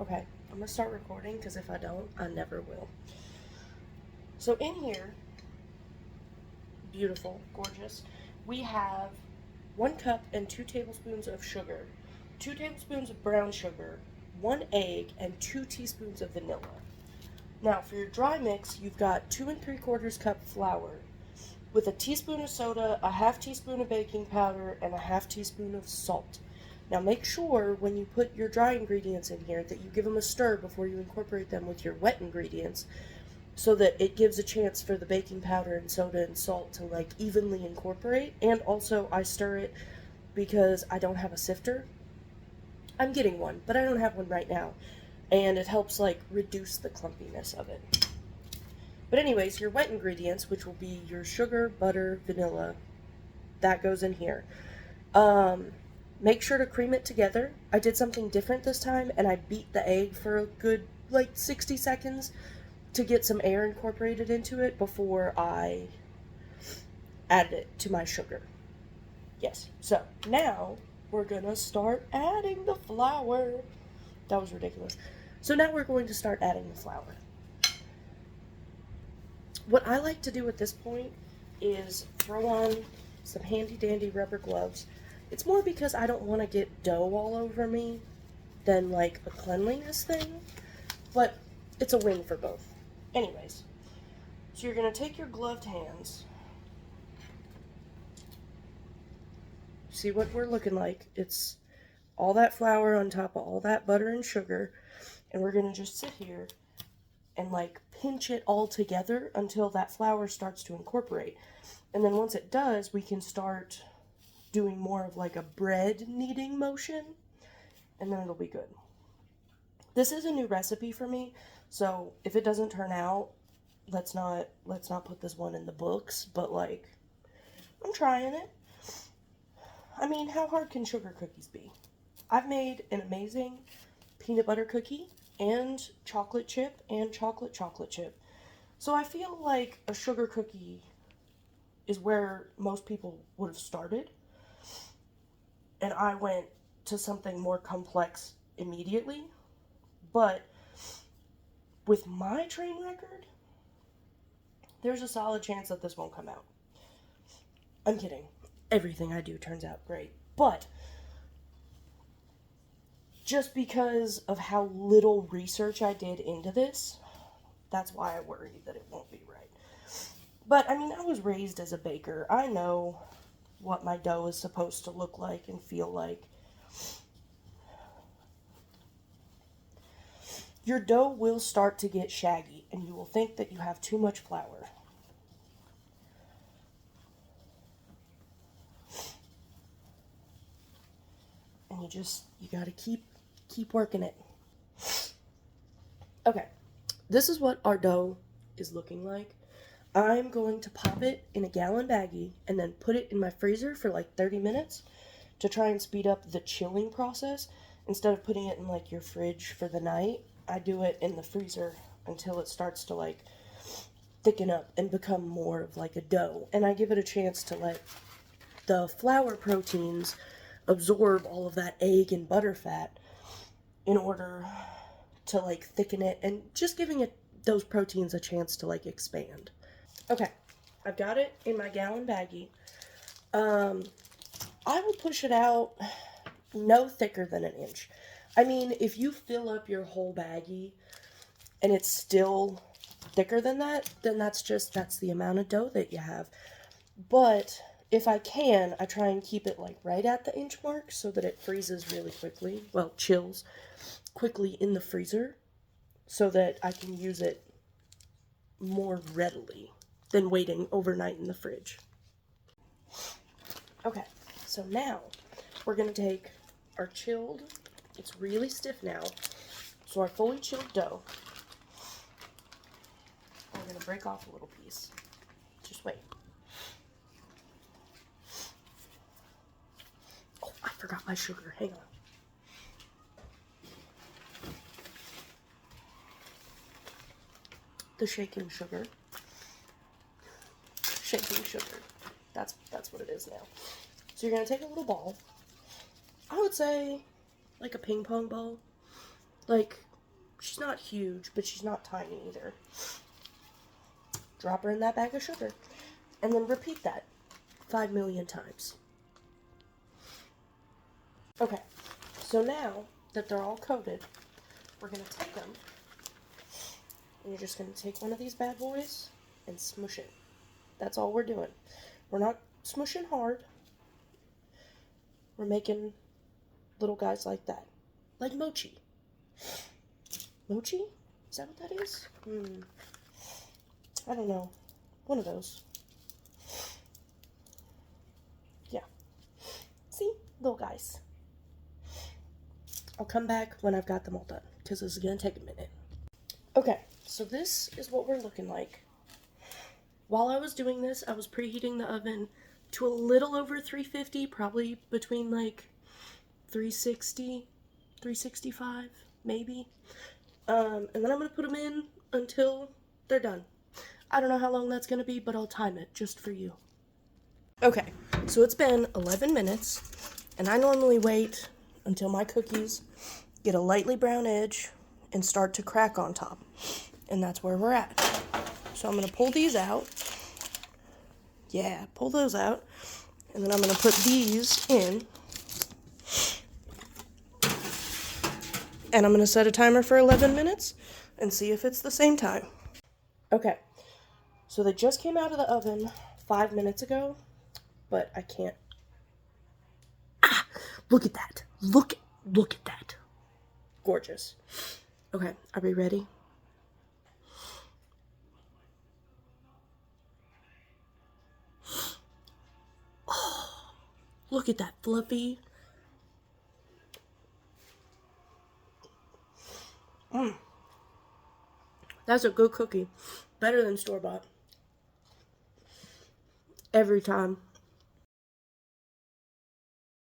Okay, I'm gonna start recording because if I don't, I never will. So in here, beautiful, gorgeous, we have 1 cup and 2 tablespoons of sugar, 2 tablespoons of brown sugar, 1 egg, and 2 teaspoons of vanilla. Now for your dry mix, you've got 2 3/4 cup flour with a teaspoon of soda, a half teaspoon of baking powder, and a half teaspoon of salt. Now make sure when you put your dry ingredients in here that you give them a stir before you incorporate them with your wet ingredients so that it gives a chance for the baking powder and soda and salt to like evenly incorporate. And also I stir it because I don't have a sifter. I'm getting one, but I don't have one right now. And it helps like reduce the clumpiness of it. But anyways, your wet ingredients, which will be your sugar, butter, vanilla, that goes in here. Make sure to cream it together. I did something different this time, and I beat the egg for a good, 60 seconds to get some air incorporated into it before I added it to my sugar. Yes, so now we're gonna start adding the flour. That was ridiculous. So now we're going to start adding the flour. What I like to do at this point is throw on some handy dandy rubber gloves. It's more because I don't want to get dough all over me than like a cleanliness thing, but it's a win for both. Anyways, so you're going to take your gloved hands. See what we're looking like? It's all that flour on top of all that butter and sugar, and we're going to just sit here and like pinch it all together until that flour starts to incorporate. And then once it does, we can start doing more of like a bread kneading motion, and then it'll be good. This is a new recipe for me, so if it doesn't turn out, let's not put this one in the books, but like I'm trying it. I mean, how hard can sugar cookies be? I've made an amazing peanut butter cookie and chocolate chip and chocolate chip. So I feel like a sugar cookie is where most people would have started. And I went to something more complex immediately. But with my train record, there's a solid chance that this won't come out. I'm kidding. Everything I do turns out great. But just because of how little research I did into this, that's why I worry that it won't be right. But I mean, I was raised as a baker. I know what my dough is supposed to look like and feel like. Your dough will start to get shaggy and you will think that you have too much flour. And you gotta keep working it. Okay, this is what our dough is looking like. I'm going to pop it in a gallon baggie and then put it in my freezer for like 30 minutes to try and speed up the chilling process. Instead of putting it in like your fridge for the night, I do it in the freezer until it starts to like thicken up and become more of like a dough. And I give it a chance to let the flour proteins absorb all of that egg and butter fat in order to like thicken it and just giving it those proteins a chance to like expand. Okay, I've got it in my gallon baggie. I will push it out no thicker than an inch. I mean, if you fill up your whole baggie and it's still thicker than that, then that's the amount of dough that you have. But if I can, I try and keep it like right at the inch mark so that it freezes really quickly. Well, chills quickly in the freezer so that I can use it more readily than waiting overnight in the fridge. Okay, so now we're going to take our chilled, it's really stiff now, so our fully chilled dough, we're going to break off a little piece. Just wait. Oh, I forgot my sugar. Hang on. The shaking sugar. Shaking sugar. That's what it is now. So you're going to take a little ball. I would say like a ping pong ball. Like She's not huge, but she's not tiny either. Drop her in that bag of sugar. And then repeat that 5 million times. Okay, so now that they're all coated, we're going to take them, and you're just going to take one of these bad boys and smush it. That's all we're doing. We're not smushing hard. We're making little guys like that. Like mochi. Mochi? Is that what that is? I don't know. One of those. Yeah. See? Little guys. I'll come back when I've got them all done, because this is going to take a minute. Okay, so this is what we're looking like. While I was doing this, I was preheating the oven to a little over 350, probably between like 360, 365, maybe. And then I'm going to put them in until they're done. I don't know how long that's going to be, but I'll time it just for you. Okay, so it's been 11 minutes, and I normally wait until my cookies get a lightly brown edge and start to crack on top. And that's where we're at. So I'm going to pull these out. Yeah, pull those out. And then I'm going to put these in. And I'm going to set a timer for 11 minutes and see if it's the same time. Okay, so they just came out of the oven 5 minutes ago, but I can't. Ah, look at that. Look at that. Gorgeous. Okay, are we ready? Oh, look at that fluffy. That's a good cookie. Better than store-bought. Every time.